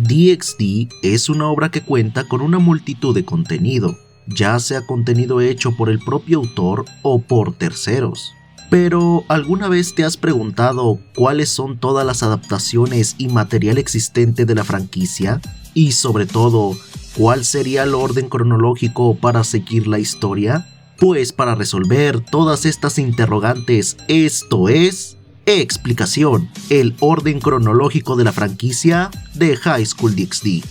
DxD es una obra que cuenta con una multitud de contenido, ya sea contenido hecho por el propio autor o por terceros. Pero, ¿alguna vez te has preguntado cuáles son todas las adaptaciones y material existente de la franquicia? Y sobre todo, ¿cuál sería el orden cronológico para seguir la historia? Pues para resolver todas estas interrogantes, esto es Explicación, el orden cronológico de la franquicia de High School DxD.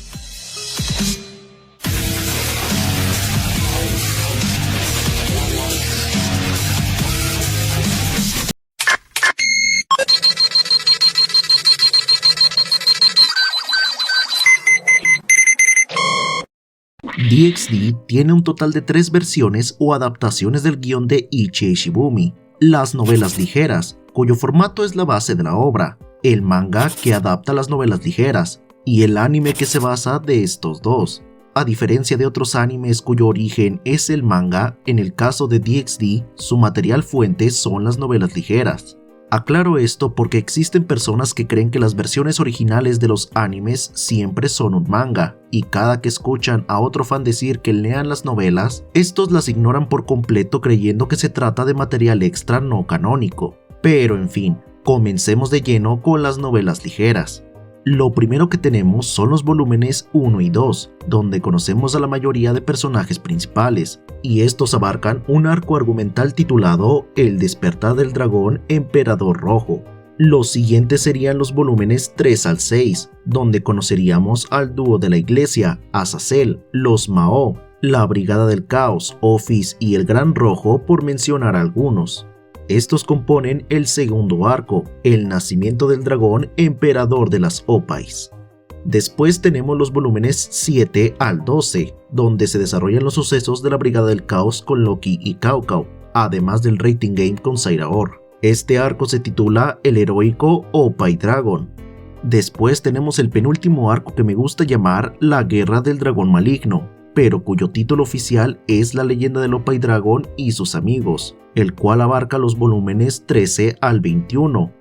DxD tiene un total de 3 versiones o adaptaciones del guión de Ichi Shibumi: las novelas ligeras, cuyo formato es la base de la obra, el manga que adapta las novelas ligeras, y el anime que se basa de estos dos. A diferencia de otros animes cuyo origen es el manga, en el caso de DxD, su material fuente son las novelas ligeras. Aclaro esto porque existen personas que creen que las versiones originales de los animes siempre son un manga, y cada que escuchan a otro fan decir que lean las novelas, estos las ignoran por completo creyendo que se trata de material extra no canónico. Pero en fin, comencemos de lleno con las novelas ligeras. Lo primero que tenemos son los volúmenes 1 y 2, donde conocemos a la mayoría de personajes principales, y estos abarcan un arco argumental titulado El despertar del dragón Emperador Rojo. Los siguientes serían los volúmenes 3 al 6, donde conoceríamos al dúo de la iglesia, Azazel, los Mao, la Brigada del Caos, Office y el Gran Rojo, por mencionar algunos. Estos componen el segundo arco, el nacimiento del dragón Emperador de las Opais. Después tenemos los volúmenes 7 al 12, donde se desarrollan los sucesos de la Brigada del Caos con Loki y Cao Cao, además del Rating Game con Sairaor. Este arco se titula El heroico Opai Dragon. Después tenemos el penúltimo arco que me gusta llamar La Guerra del Dragón Maligno, pero cuyo título oficial es La leyenda del Opai Dragon y sus amigos, el cual abarca los volúmenes 13 al 21.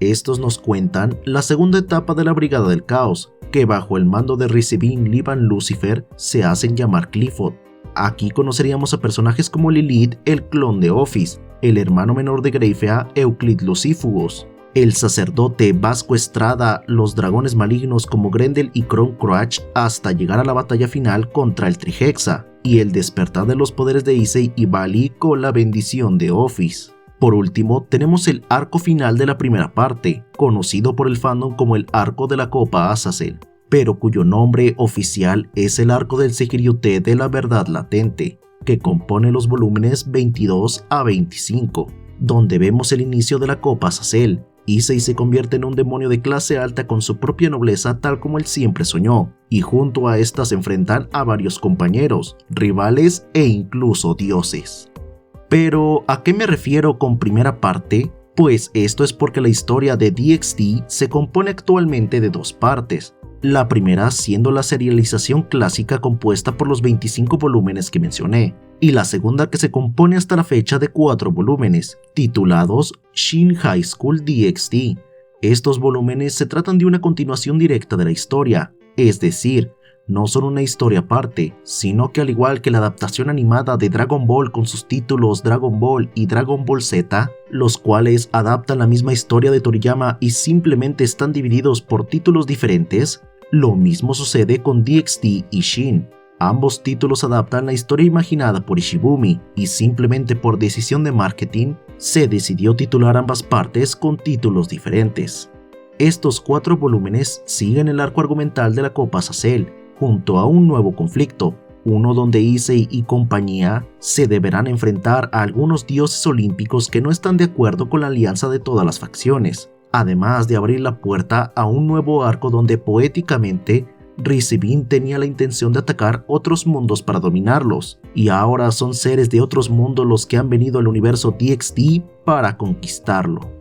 Estos nos cuentan la segunda etapa de la Brigada del Caos, que bajo el mando de Rizebin, Liban Lucifer se hacen llamar Clifford. Aquí conoceríamos a personajes como Lilith, el clon de Office, el hermano menor de Greifea, Euclid Lucifugos, el sacerdote Vasco Estrada, los dragones malignos como Grendel y Kronkroach, hasta llegar a la batalla final contra el Trihexa, y el despertar de los poderes de Issei y Bali con la bendición de Office. Por último, tenemos el arco final de la primera parte, conocido por el fandom como el arco de la Copa Azazel, pero cuyo nombre oficial es el arco del Sekiryu-Te de la verdad latente, que compone los volúmenes 22 a 25, donde vemos el inicio de la Copa Azazel. Issei se convierte en un demonio de clase alta con su propia nobleza tal como él siempre soñó, y junto a esta se enfrentan a varios compañeros, rivales e incluso dioses. Pero, ¿a qué me refiero con primera parte? Pues esto es porque la historia de DxD se compone actualmente de 2 partes. La primera siendo la serialización clásica compuesta por los 25 volúmenes que mencioné, y la segunda que se compone hasta la fecha de 4 volúmenes, titulados Shin High School DxD. Estos volúmenes se tratan de una continuación directa de la historia, es decir, no son una historia aparte, sino que al igual que la adaptación animada de Dragon Ball con sus títulos Dragon Ball y Dragon Ball Z, los cuales adaptan la misma historia de Toriyama y simplemente están divididos por títulos diferentes, lo mismo sucede con DxD y Shin. Ambos títulos adaptan la historia imaginada por Ishibumi, y simplemente por decisión de marketing, se decidió titular ambas partes con títulos diferentes. Estos 4 volúmenes siguen el arco argumental de la Copa Azazel, junto a un nuevo conflicto, uno donde Issei y compañía se deberán enfrentar a algunos dioses olímpicos que no están de acuerdo con la alianza de todas las facciones, además de abrir la puerta a un nuevo arco donde poéticamente Rizebin tenía la intención de atacar otros mundos para dominarlos, y ahora son seres de otros mundos los que han venido al universo DxD para conquistarlo.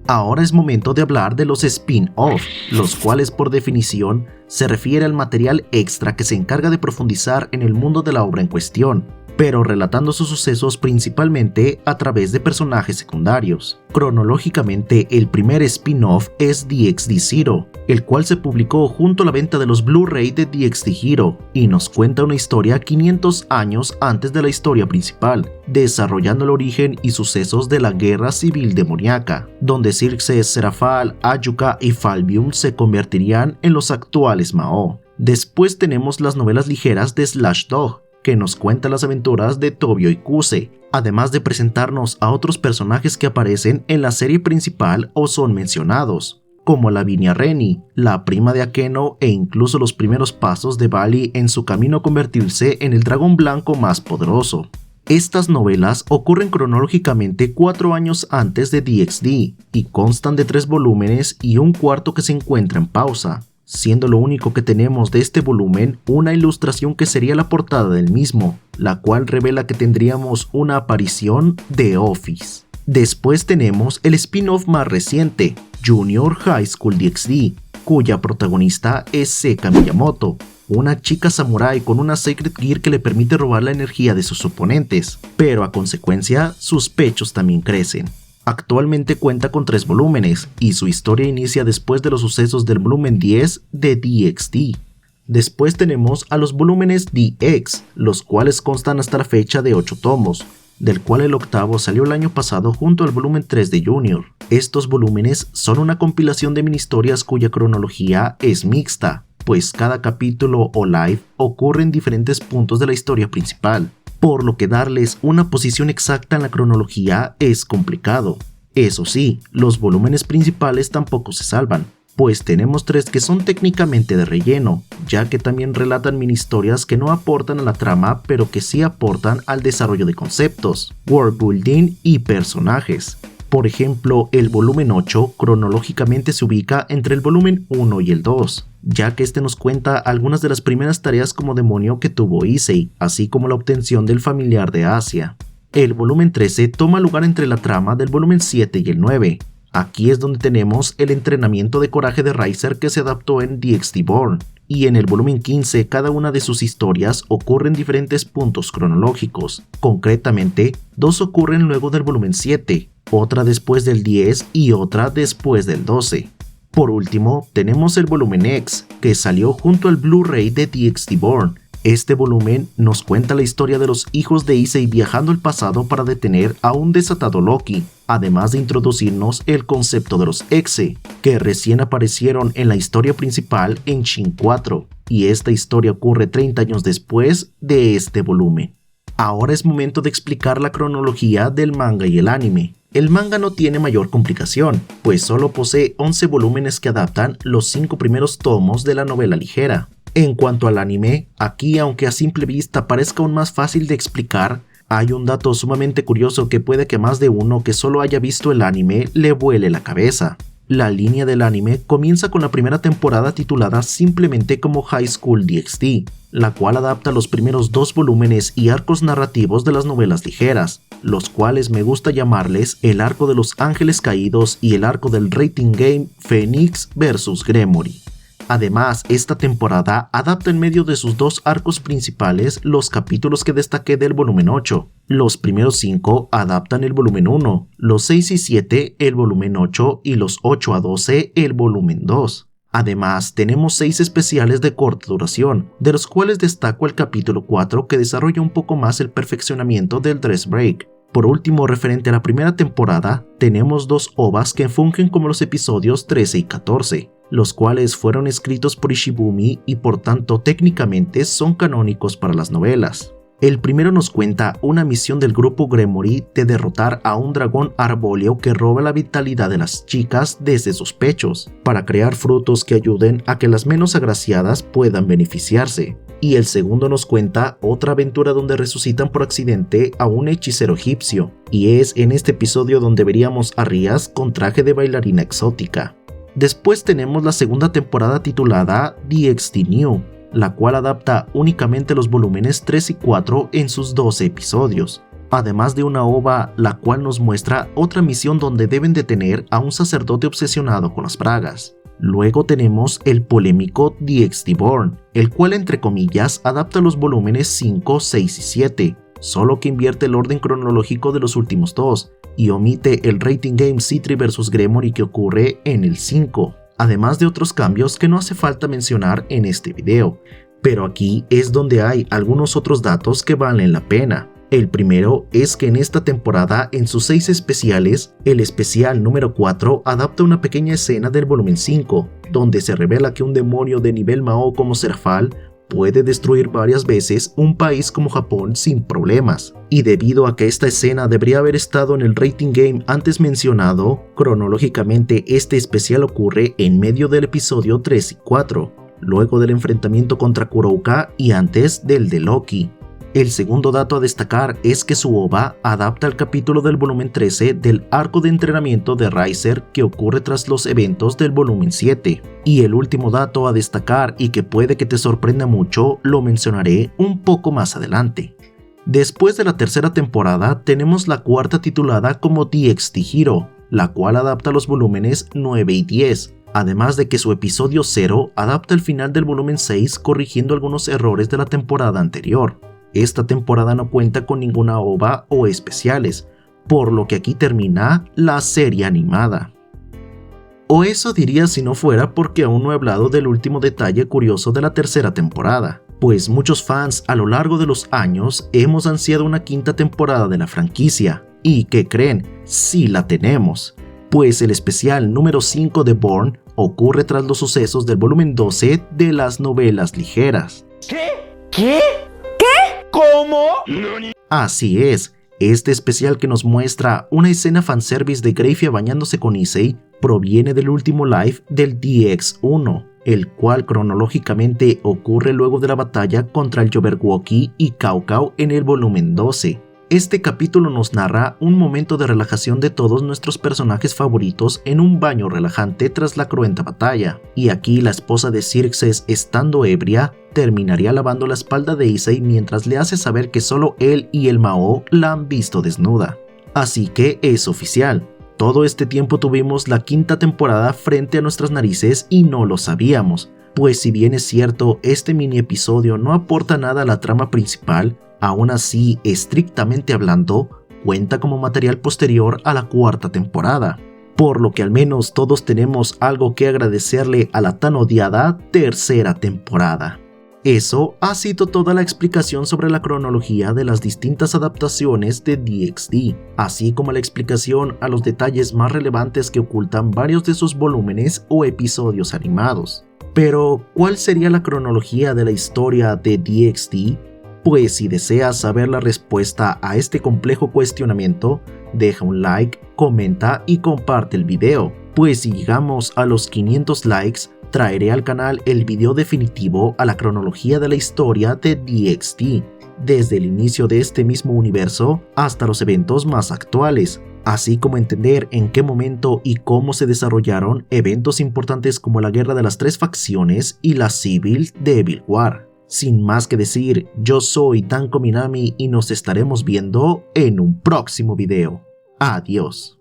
Ahora es momento de hablar de los spin-off, los cuales por definición se refiere al material extra que se encarga de profundizar en el mundo de la obra en cuestión, pero relatando sus sucesos principalmente a través de personajes secundarios. Cronológicamente, el primer spin-off es DxD Zero, el cual se publicó junto a la venta de los Blu-ray de DxD Hero, y nos cuenta una historia 500 años antes de la historia principal, desarrollando el origen y sucesos de la Guerra Civil Demoníaca, donde Xerxes, Serafal, Ayuka y Falbium se convertirían en los actuales Mao. Después tenemos las novelas ligeras de Slash Dog, que nos cuenta las aventuras de Tobio y Kuse, además de presentarnos a otros personajes que aparecen en la serie principal o son mencionados, como Lavinia Reni, la prima de Akeno, e incluso los primeros pasos de Bali en su camino a convertirse en el dragón blanco más poderoso. Estas novelas ocurren cronológicamente 4 años antes de DxD y constan de 3 volúmenes y un cuarto que se encuentra en pausa, siendo lo único que tenemos de este volumen una ilustración que sería la portada del mismo, la cual revela que tendríamos una aparición de Office. Después tenemos el spin-off más reciente, Junior High School DxD, cuya protagonista es Seka Miyamoto, una chica samurái con una Sacred Gear que le permite robar la energía de sus oponentes, pero a consecuencia sus pechos también crecen. Actualmente cuenta con 3 volúmenes y su historia inicia después de los sucesos del volumen 10 de DxD. Después tenemos a los volúmenes DX, los cuales constan hasta la fecha de 8 tomos, del cual el octavo salió el año pasado junto al volumen 3 de Junior. Estos volúmenes son una compilación de mini historias cuya cronología es mixta, pues cada capítulo o live ocurre en diferentes puntos de la historia principal, por lo que darles una posición exacta en la cronología es complicado. Eso sí, los volúmenes principales tampoco se salvan, pues tenemos 3 que son técnicamente de relleno, ya que también relatan mini historias que no aportan a la trama pero que sí aportan al desarrollo de conceptos, worldbuilding y personajes. Por ejemplo, el volumen 8 cronológicamente se ubica entre el volumen 1 y el 2, ya que este nos cuenta algunas de las primeras tareas como demonio que tuvo Issei, así como la obtención del familiar de Asia. El volumen 13 toma lugar entre la trama del volumen 7 y el 9. Aquí es donde tenemos el entrenamiento de coraje de Riser que se adaptó en DxD Born, y en el volumen 15 cada una de sus historias ocurre en diferentes puntos cronológicos. Concretamente, 2 ocurren luego del volumen 7, otra después del 10 y otra después del 12. Por último, tenemos el volumen X, que salió junto al Blu-ray de DxD Born. Este volumen nos cuenta la historia de los hijos de Issei viajando al pasado para detener a un desatado Loki, además de introducirnos el concepto de los Exe, que recién aparecieron en la historia principal en Shin 4, y esta historia ocurre 30 años después de este volumen. Ahora es momento de explicar la cronología del manga y el anime. El manga no tiene mayor complicación, pues solo posee 11 volúmenes que adaptan los 5 primeros tomos de la novela ligera. En cuanto al anime, aquí aunque a simple vista parezca aún más fácil de explicar, hay un dato sumamente curioso que puede que más de uno que solo haya visto el anime le vuele la cabeza. La línea del anime comienza con la primera temporada titulada simplemente como High School DxD, la cual adapta los primeros 2 volúmenes y arcos narrativos de las novelas ligeras, los cuales me gusta llamarles el arco de los ángeles caídos y el arco del rating game Phoenix vs Gremory. Además, esta temporada adapta en medio de sus 2 arcos principales los capítulos que destaqué del volumen 8. Los primeros 5 adaptan el volumen 1, los 6 y 7 el volumen 8 y los 8 a 12 el volumen 2. Además, tenemos 6 especiales de corta duración, de los cuales destaco el capítulo 4 que desarrolla un poco más el perfeccionamiento del Dress Break. Por último, referente a la primera temporada, tenemos 2 OVAs que fungen como los episodios 13 y 14. Los cuales fueron escritos por Ishibumi y por tanto técnicamente son canónicos para las novelas. El primero nos cuenta una misión del grupo Gremory de derrotar a un dragón arbóleo que roba la vitalidad de las chicas desde sus pechos, para crear frutos que ayuden a que las menos agraciadas puedan beneficiarse. Y el segundo nos cuenta otra aventura donde resucitan por accidente a un hechicero egipcio, y es en este episodio donde veríamos a Rias con traje de bailarina exótica. Después tenemos la segunda temporada titulada DxD New, la cual adapta únicamente los volúmenes 3 y 4 en sus 12 episodios, además de una OVA la cual nos muestra otra misión donde deben detener a un sacerdote obsesionado con las bragas. Luego tenemos el polémico DxD Born, el cual entre comillas adapta los volúmenes 5, 6 y 7, solo que invierte el orden cronológico de los últimos dos y omite el Rating Game Citri vs Gremory que ocurre en el 5, además de otros cambios que no hace falta mencionar en este video. Pero aquí es donde hay algunos otros datos que valen la pena. El primero es que en esta temporada, en sus 6 especiales, el especial número 4 adapta una pequeña escena del volumen 5, donde se revela que un demonio de nivel Mao como Serafal puede destruir varias veces un país como Japón sin problemas. Y debido a que esta escena debería haber estado en el Rating Game antes mencionado, cronológicamente este especial ocurre en medio del episodio 3 y 4, luego del enfrentamiento contra Kurouka y antes del de Loki. El segundo dato a destacar es que su OVA adapta el capítulo del volumen 13 del arco de entrenamiento de Riser que ocurre tras los eventos del volumen 7. Y el último dato a destacar y que puede que te sorprenda mucho, lo mencionaré un poco más adelante. Después de la tercera temporada tenemos la cuarta titulada como DxD Hero, la cual adapta los volúmenes 9 y 10. Además de que su episodio 0 adapta el final del volumen 6 corrigiendo algunos errores de la temporada anterior. Esta temporada no cuenta con ninguna OVA o especiales, por lo que aquí termina la serie animada. O eso diría si no fuera porque aún no he hablado del último detalle curioso de la tercera temporada, pues muchos fans a lo largo de los años hemos ansiado una quinta temporada de la franquicia, y ¿qué creen? Sí la tenemos, pues el especial número 5 de Born ocurre tras los sucesos del volumen 12 de las novelas ligeras. ¿Qué? ¿Cómo? Así es, este especial que nos muestra una escena fanservice de Grafia bañándose con Issei proviene del último live del DX1, el cual cronológicamente ocurre luego de la batalla contra el Jabberwocky y Cao Cao en el volumen 12. Este capítulo nos narra un momento de relajación de todos nuestros personajes favoritos en un baño relajante tras la cruenta batalla, y aquí la esposa de Xerxes, estando ebria, terminaría lavando la espalda de Issei mientras le hace saber que solo él y el Mao la han visto desnuda. Así que es oficial, todo este tiempo tuvimos la quinta temporada frente a nuestras narices y no lo sabíamos, pues si bien es cierto este mini episodio no aporta nada a la trama principal, aún así, estrictamente hablando, cuenta como material posterior a la cuarta temporada, por lo que al menos todos tenemos algo que agradecerle a la tan odiada tercera temporada. Eso ha sido toda la explicación sobre la cronología de las distintas adaptaciones de DxD, así como la explicación a los detalles más relevantes que ocultan varios de sus volúmenes o episodios animados. Pero, ¿cuál sería la cronología de la historia de DxD? Pues si deseas saber la respuesta a este complejo cuestionamiento, deja un like, comenta y comparte el video, pues si llegamos a los 500 likes, traeré al canal el video definitivo a la cronología de la historia de DxD, desde el inicio de este mismo universo hasta los eventos más actuales, así como entender en qué momento y cómo se desarrollaron eventos importantes como la Guerra de las Tres Facciones y la Civil Devil War. Sin más que decir, yo soy Danko Minami y nos estaremos viendo en un próximo video. Adiós.